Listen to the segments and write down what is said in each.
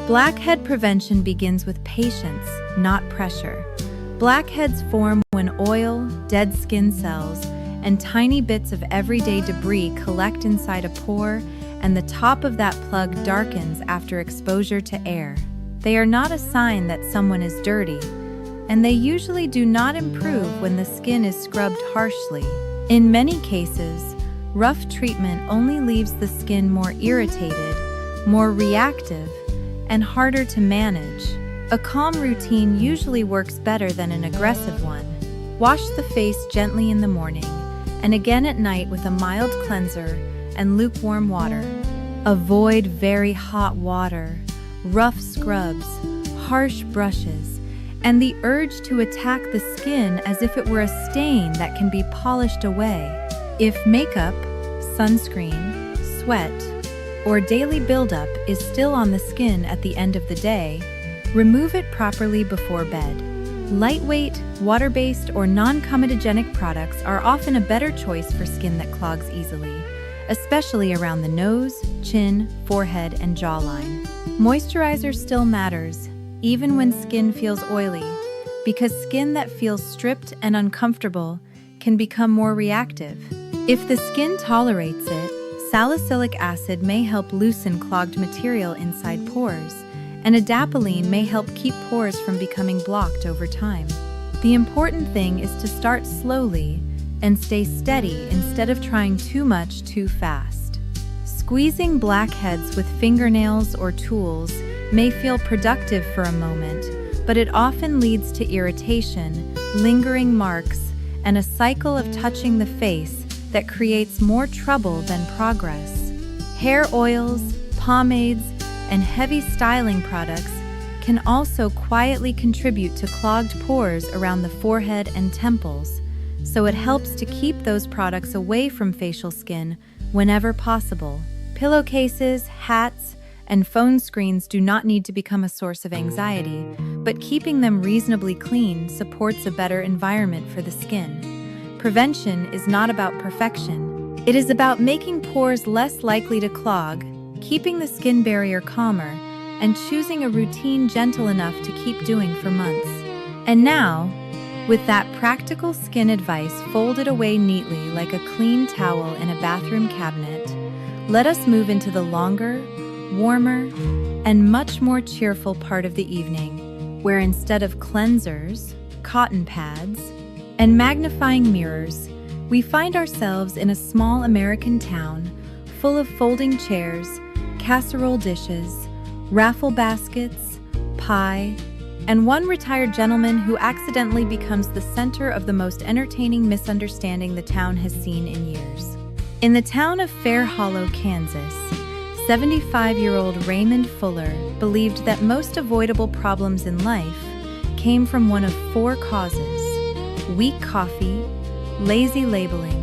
Blackhead prevention begins with patience, not pressure. Blackheads form when oil, dead skin cells, and tiny bits of everyday debris collect inside a pore, and the top of that plug darkens after exposure to air. They are not a sign that someone is dirty, and they usually do not improve when the skin is scrubbed harshly. In many cases, rough treatment only leaves the skin more irritated, more reactive, and harder to manage. A calm routine usually works better than an aggressive one. Wash the face gently in the morning, and again at night with a mild cleanser and lukewarm water. Avoid very hot water, rough scrubs, harsh brushes, and the urge to attack the skin as if it were a stain that can be polished away. If makeup, sunscreen, sweat, or daily buildup is still on the skin at the end of the day, remove it properly before bed. Lightweight, water-based, or non-comedogenic products are often a better choice for skin that clogs easily, especially around the nose, chin, forehead, and jawline. Moisturizer still matters, even when skin feels oily, because skin that feels stripped and uncomfortable can become more reactive. If the skin tolerates it, salicylic acid may help loosen clogged material inside pores, and adapalene may help keep pores from becoming blocked over time. The important thing is to start slowly and stay steady instead of trying too much too fast. Squeezing blackheads with fingernails or tools may feel productive for a moment, but it often leads to irritation, lingering marks, and a cycle of touching the face that creates more trouble than progress. Hair oils, pomades, and heavy styling products can also quietly contribute to clogged pores around the forehead and temples, so it helps to keep those products away from facial skin whenever possible. Pillowcases, hats, and phone screens do not need to become a source of anxiety, but keeping them reasonably clean supports a better environment for the skin. Prevention is not about perfection. It is about making pores less likely to clog, keeping the skin barrier calmer, and choosing a routine gentle enough to keep doing for months. And now, with that practical skin advice folded away neatly like a clean towel in a bathroom cabinet, let us move into the longer, warmer, and much more cheerful part of the evening, where instead of cleansers, cotton pads, and magnifying mirrors, we find ourselves in a small American town full of folding chairs, casserole dishes, raffle baskets, pie, and one retired gentleman who accidentally becomes the center of the most entertaining misunderstanding the town has seen in years. In the town of Fair Hollow, Kansas, 75-year-old Raymond Fuller believed that most avoidable problems in life came from one of four causes: weak coffee, lazy labeling,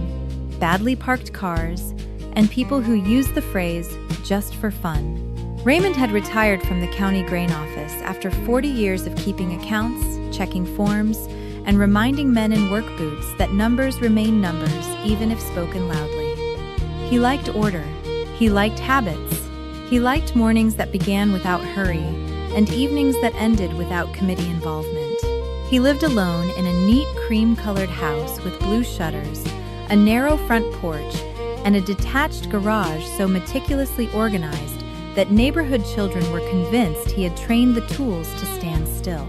badly parked cars, and people who use the phrase, "just for fun." Raymond had retired from the county grain office after 40 years of keeping accounts, checking forms, and reminding men in work boots that numbers remain numbers even if spoken loudly. He liked order. He liked habits. He liked mornings that began without hurry and evenings that ended without committee involvement. He lived alone in a neat cream-colored house with blue shutters, a narrow front porch, and a detached garage so meticulously organized that neighborhood children were convinced he had trained the tools to stand still.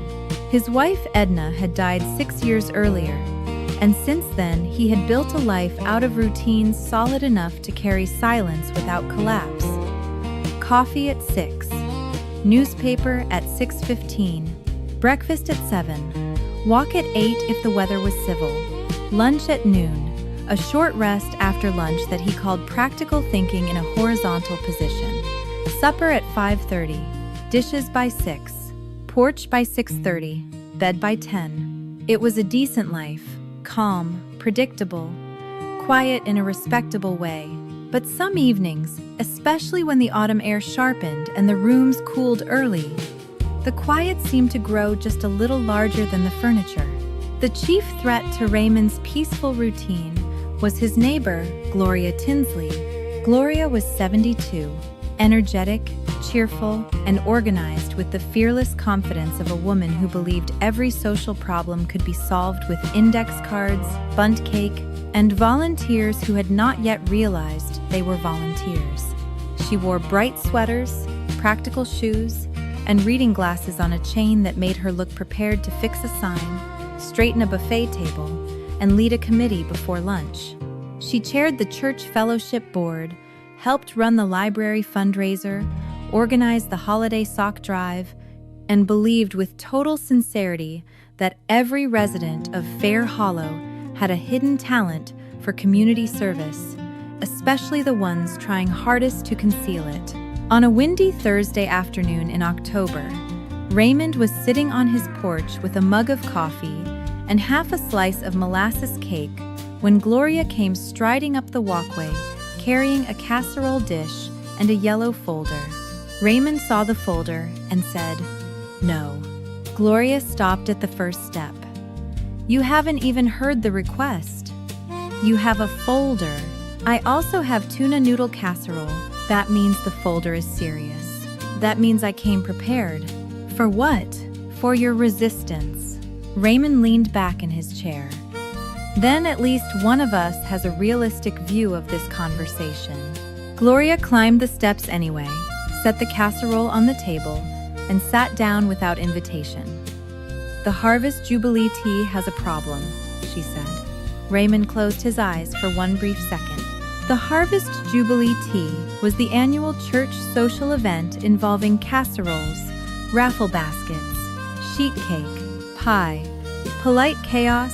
His wife Edna had died 6 years earlier, and since then he had built a life out of routines solid enough to carry silence without collapse. Coffee at 6, newspaper at 6:15, breakfast at 7, walk at 8 if the weather was civil, lunch at noon, a short rest after lunch that he called practical thinking in a horizontal position, supper at 5:30, dishes by 6, porch by 6:30, bed by 10. It was a decent life, calm, predictable, quiet in a respectable way. But some evenings, especially when the autumn air sharpened and the rooms cooled early, the quiet seemed to grow just a little larger than the furniture. The chief threat to Raymond's peaceful routine was his neighbor, Gloria Tinsley. Gloria was 72, energetic, cheerful, and organized with the fearless confidence of a woman who believed every social problem could be solved with index cards, bundt cake, and volunteers who had not yet realized they were volunteers. She wore bright sweaters, practical shoes, and reading glasses on a chain that made her look prepared to fix a sign, straighten a buffet table, and lead a committee before lunch. She chaired the church fellowship board, helped run the library fundraiser, organized the holiday sock drive, and believed with total sincerity that every resident of Fair Hollow had a hidden talent for community service, especially the ones trying hardest to conceal it. On a windy Thursday afternoon in October, Raymond was sitting on his porch with a mug of coffee and half a slice of molasses cake when Gloria came striding up the walkway, carrying a casserole dish and a yellow folder. Raymond saw the folder and said, "No." Gloria stopped at the first step. "You haven't even heard the request. You have a folder. I also have tuna noodle casserole." That means the folder is serious. That means I came prepared. For what? For your resistance. Raymond leaned back in his chair. Then at least one of us has a realistic view of this conversation. Gloria climbed the steps anyway, set the casserole on the table, and sat down without invitation. "The Harvest Jubilee tea has a problem," she said. Raymond closed his eyes for one brief second. The Harvest Jubilee tea was the annual church social event involving casseroles, raffle baskets, sheet cake, pie, polite chaos,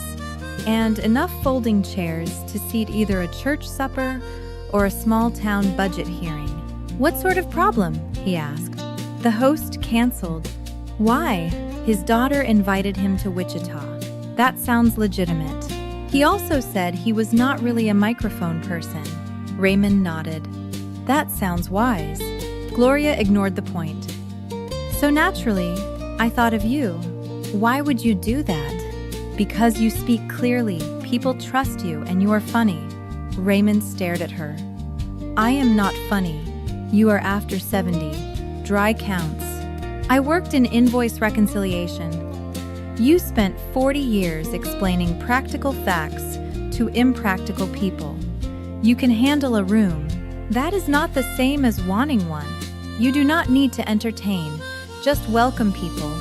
and enough folding chairs to seat either a church supper or a small-town budget hearing. "What sort of problem?" he asked. The host canceled. "Why?" His daughter invited him to Wichita. That sounds legitimate. He also said he was not really a microphone person. Raymond nodded. That sounds wise. Gloria ignored the point. "So naturally, I thought of you. Why would you do that?" "Because you speak clearly, people trust you, and you are funny." Raymond stared at her. "I am not funny. You are after 70. Dry counts. I worked in invoice reconciliation. You spent 40 years explaining practical facts to impractical people. You can handle a room. That is not the same as wanting one. You do not need to entertain. Just welcome people,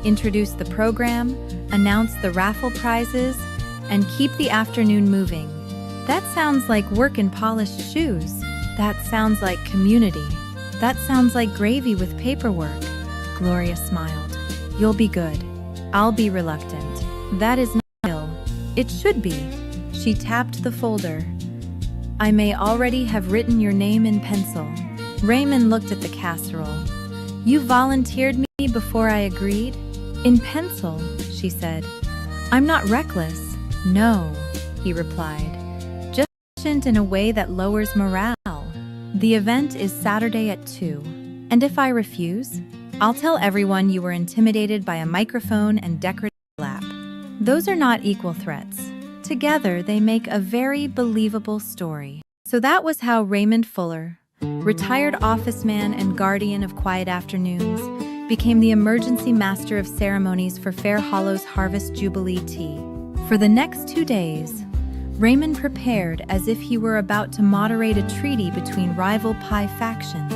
introduce the program, announce the raffle prizes, and keep the afternoon moving. That sounds like work in polished shoes. That sounds like community. That sounds like gravy with paperwork." Gloria smiled. "You'll be good. I'll be reluctant. That is not ill. It should be." She tapped the folder. "I may already have written your name in pencil." Raymond looked at the casserole. "You volunteered me before I agreed?" "In pencil," she said. "I'm not reckless." "No," he replied. "Just patient in a way that lowers morale. The event is Saturday at 2. And if I refuse, I'll tell everyone you were intimidated by a microphone and decorative lap. Those are not equal threats. Together, they make a very believable story." So that was how Raymond Fuller, retired office man and guardian of quiet afternoons, became the emergency master of ceremonies for Fair Hollow's Harvest Jubilee tea. For the next 2 days, Raymond prepared as if he were about to moderate a treaty between rival pie factions.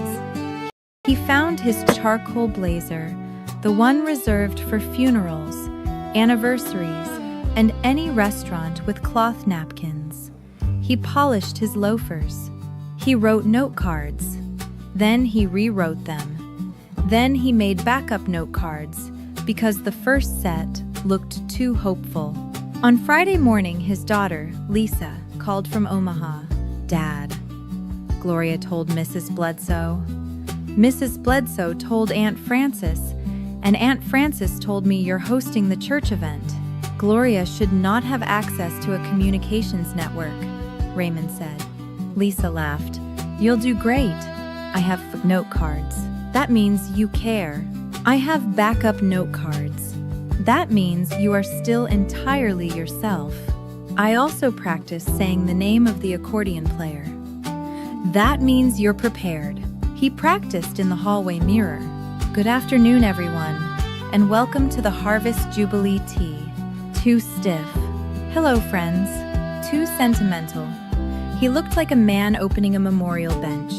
He found his charcoal blazer, the one reserved for funerals, anniversaries, and any restaurant with cloth napkins. He polished his loafers. He wrote note cards. Then he rewrote them. Then he made backup note cards because the first set looked too hopeful. On Friday morning, his daughter, Lisa, called from Omaha. "Dad," Gloria told Mrs. Bledsoe. Mrs. Bledsoe told Aunt Frances, and Aunt Frances told me you're hosting the church event. Gloria should not have access to a communications network, Raymond said. Lisa laughed. "You'll do great. I have note cards. That means you care. I have backup note cards. That means you are still entirely yourself. I also practice saying the name of the accordion player. That means you're prepared." He practiced in the hallway mirror. Good afternoon, everyone, and welcome to the Harvest Jubilee Tea. Too stiff. Hello, friends. Too sentimental. He looked like a man opening a memorial bench.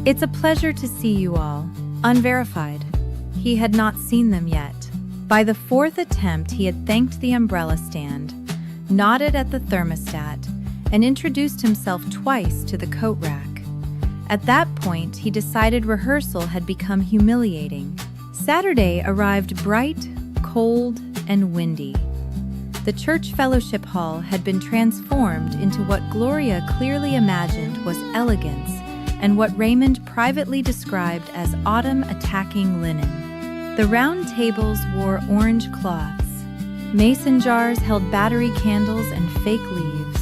It's a pleasure to see you all. Unverified. He had not seen them yet. By the fourth attempt, he had thanked the umbrella stand, nodded at the thermostat, and introduced himself twice to the coat rack. At that point, he decided rehearsal had become humiliating. Saturday arrived bright, cold, and windy. The church fellowship hall had been transformed into what Gloria clearly imagined was elegance and what Raymond privately described as autumn attacking linen. The round tables wore orange cloths. Mason jars held battery candles and fake leaves.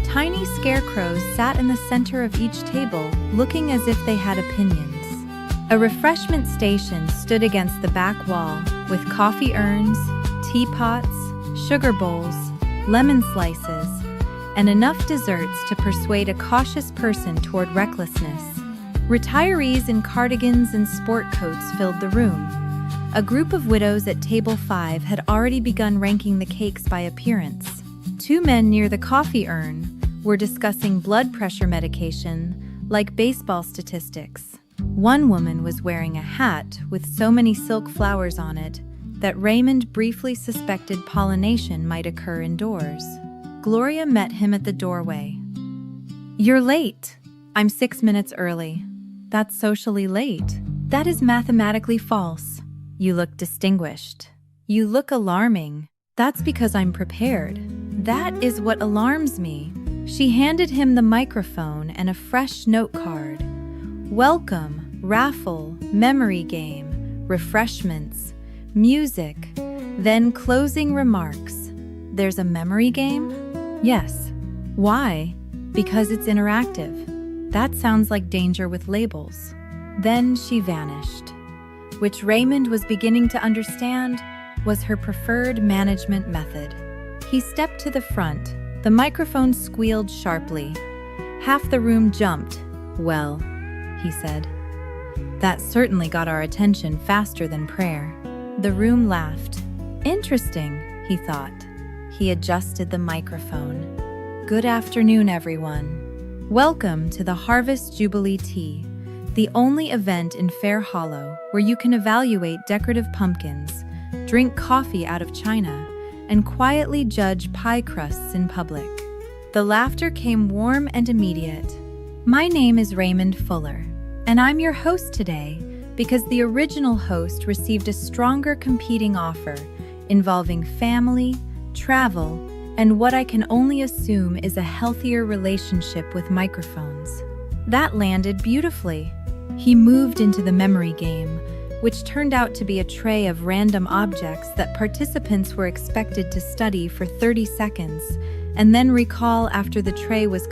Tiny scarecrows sat in the center of each table, looking as if they had opinions. A refreshment station stood against the back wall, with coffee urns, teapots, sugar bowls, lemon slices, and enough desserts to persuade a cautious person toward recklessness. Retirees in cardigans and sport coats filled the room. A group of widows at table 5 had already begun ranking the cakes by appearance. 2 men near the coffee urn were discussing blood pressure medication like baseball statistics. One woman was wearing a hat with so many silk flowers on it that Raymond briefly suspected pollination might occur indoors. Gloria met him at the doorway. "You're late." "I'm 6 minutes early." "That's socially late." "That is mathematically false." "You look distinguished." "You look alarming." "That's because I'm prepared." "That is what alarms me." She handed him the microphone and a fresh note card. "Welcome, raffle, memory game, refreshments, music, then closing remarks." "There's a memory game?" "Yes." "Why?" "Because it's interactive." "That sounds like danger with labels." Then she vanished, which Raymond was beginning to understand was her preferred management method. He stepped to the front. The microphone squealed sharply. Half the room jumped. "Well," he said, "that certainly got our attention faster than prayer." The room laughed. "Interesting," he thought. He adjusted the microphone. "Good afternoon, everyone. Welcome to the Harvest Jubilee Tea, the only event in Fair Hollow where you can evaluate decorative pumpkins, drink coffee out of china, and quietly judge pie crusts in public." The laughter came warm and immediate. "My name is Raymond Fuller, and I'm your host today because the original host received a stronger competing offer involving family, travel, and what I can only assume is a healthier relationship with microphones. That landed beautifully." He moved into the memory game, which turned out to be a tray of random objects that participants were expected to study for 30 seconds and then recall after the tray was